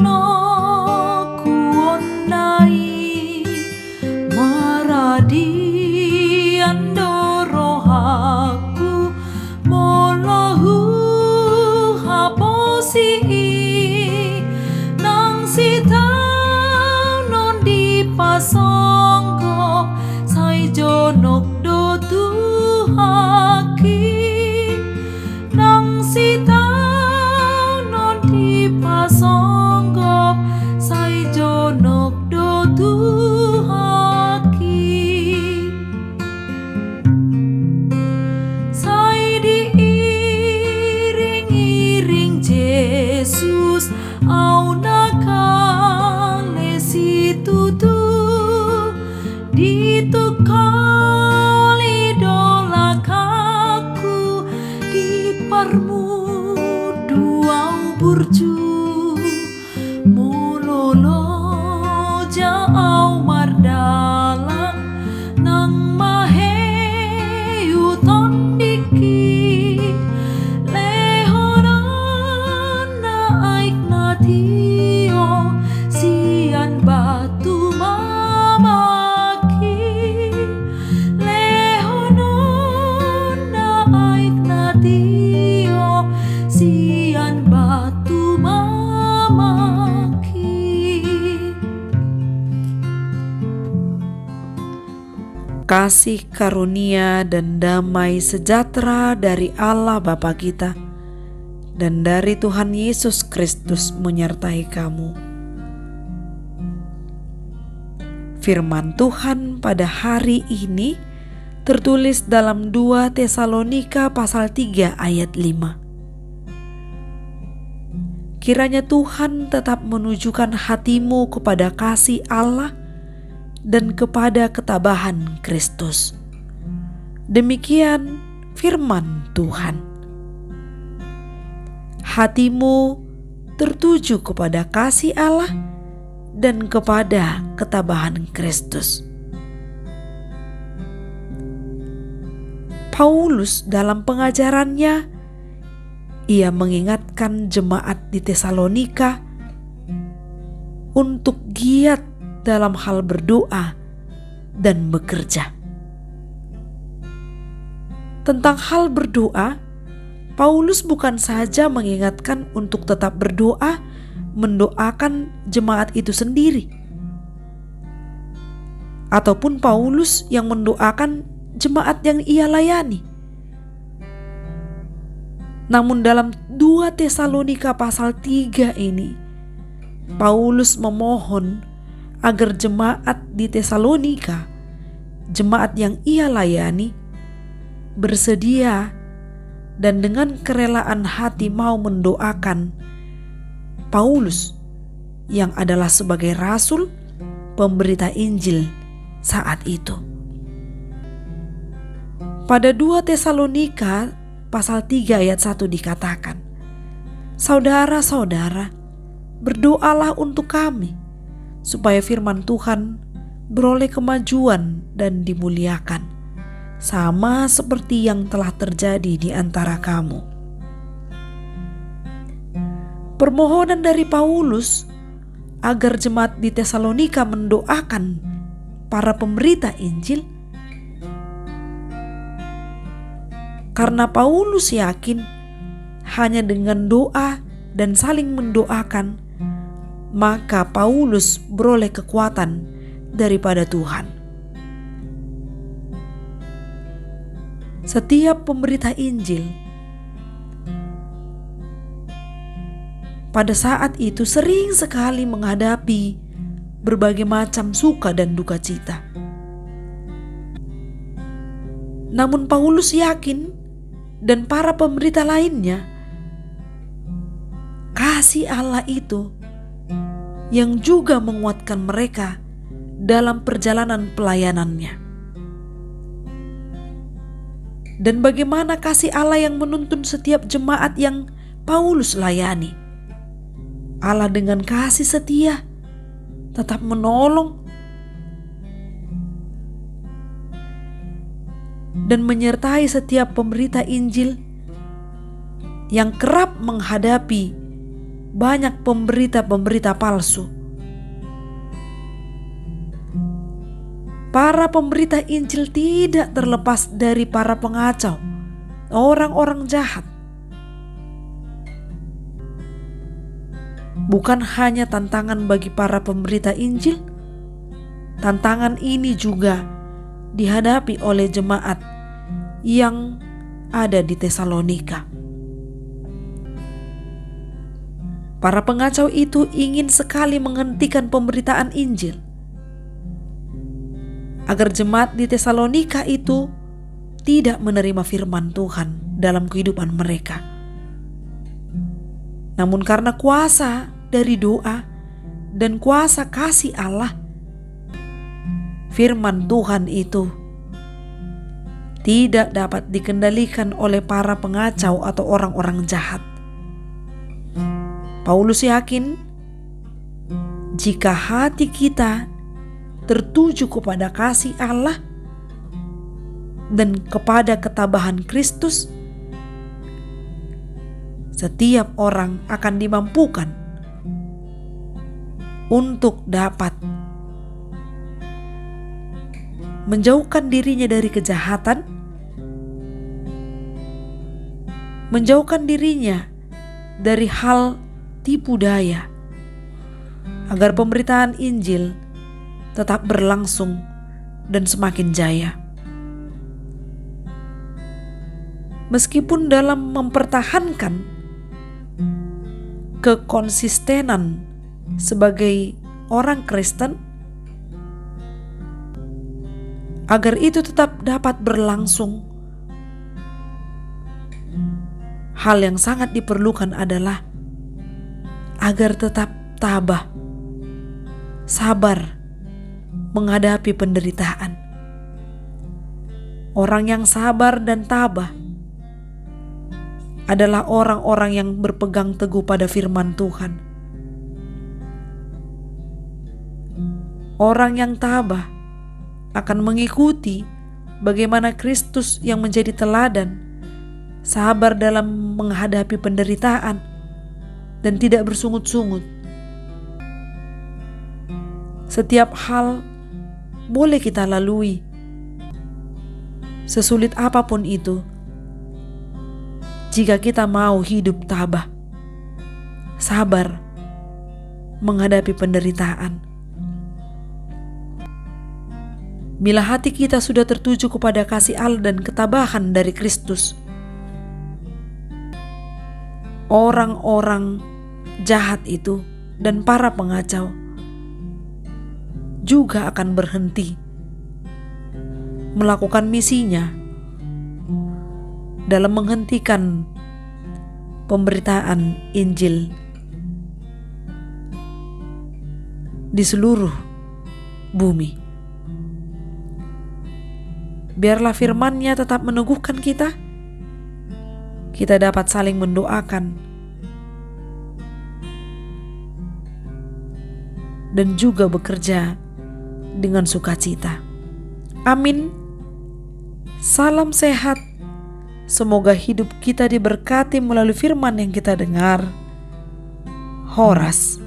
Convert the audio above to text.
no kuonai maradi andoro haku molahu haposi nang sitau non di pasongko sai jonok do tuhaki nang sitau non di pasongko sai jonok do tuhaki sai diiring-iring Yesus au nakale situtu ditukali dolakaku di parmudu au burju mololo jau mardala nang maheyu tondiki lehorana aik natio sian batu mamaki lehorana aik natio sian batu mamaki. Kasih karunia dan damai sejahtera dari Allah Bapa kita dan dari Tuhan Yesus Kristus menyertai kamu. Firman Tuhan pada hari ini tertulis dalam 2 Tesalonika pasal 3 ayat 5. Kiranya Tuhan tetap menunjukkan hatimu kepada kasih Allah dan kepada ketabahan Kristus. Demikian firman Tuhan. Hatimu tertuju kepada kasih Allah dan kepada ketabahan Kristus. Paulus dalam pengajarannya, ia mengingatkan jemaat di Tesalonika untuk giat dalam hal berdoa dan bekerja. Tentang hal berdoa, Paulus bukan saja mengingatkan untuk tetap berdoa, mendoakan jemaat itu sendiri, ataupun Paulus yang mendoakan jemaat yang ia layani. Namun dalam 2 Tesalonika pasal 3 ini, Paulus memohon agar jemaat di Tesalonika, jemaat yang ia layani, bersedia dan dengan kerelaan hati mau mendoakan Paulus yang adalah sebagai rasul pemberita Injil saat itu. Pada 2 Tesalonika pasal 3 ayat 1 dikatakan, "Saudara-saudara, berdoalah untuk kami supaya firman Tuhan beroleh kemajuan dan dimuliakan, sama seperti yang telah terjadi di antara kamu." Permohonan dari Paulus agar jemaat di Tesalonika mendoakan para pemberita Injil, karena Paulus yakin hanya dengan doa dan saling mendoakan, maka Paulus beroleh kekuatan daripada Tuhan. Setiap pemberita Injil pada saat itu sering sekali menghadapi berbagai macam suka dan duka cita. Namun Paulus yakin, dan para pemberita lainnya, kasih Allah itu yang juga menguatkan mereka dalam perjalanan pelayanannya. Dan bagaimana kasih Allah yang menuntun setiap jemaat yang Paulus layani. Allah dengan kasih setia tetap menolong dan menyertai setiap pemberita Injil yang kerap menghadapi banyak pemberita-pemberita palsu. Para pemberita Injil tidak terlepas dari para pengacau, orang-orang jahat. Bukan hanya tantangan bagi para pemberita Injil, tantangan ini juga dihadapi oleh jemaat yang ada di Tesalonika. Para pengacau itu ingin sekali menghentikan pemberitaan Injil, agar jemaat di Tesalonika itu tidak menerima firman Tuhan dalam kehidupan mereka. Namun karena kuasa dari doa dan kuasa kasih Allah, firman Tuhan itu tidak dapat dikendalikan oleh para pengacau atau orang-orang jahat. Paulus yakin jika hati kita tertuju kepada kasih Allah dan kepada ketabahan Kristus, setiap orang akan dimampukan untuk dapat menjauhkan dirinya dari kejahatan, menjauhkan dirinya dari hal tipu daya, agar pemberitaan Injil tetap berlangsung dan semakin jaya. Meskipun dalam mempertahankan kekonsistenan sebagai orang Kristen, agar itu tetap dapat berlangsung, hal yang sangat diperlukan adalah agar tetap tabah, sabar menghadapi penderitaan. Orang yang sabar dan tabah adalah orang-orang yang berpegang teguh pada firman Tuhan. Orang yang tabah akan mengikuti bagaimana Kristus yang menjadi teladan, sabar dalam menghadapi penderitaan dan tidak bersungut-sungut. Setiap hal boleh kita lalui, sesulit apapun itu, jika kita mau hidup tabah, sabar menghadapi penderitaan. Bila hati kita sudah tertuju kepada kasih Allah dan ketabahan dari Kristus, orang-orang jahat itu dan para pengacau juga akan berhenti melakukan misinya dalam menghentikan pemberitaan Injil di seluruh bumi. Biarlah firman-Nya tetap meneguhkan kita. Kita dapat saling mendoakan dan juga bekerja dengan sukacita. Amin. Salam sehat. Semoga hidup kita diberkati melalui firman yang kita dengar. Horas.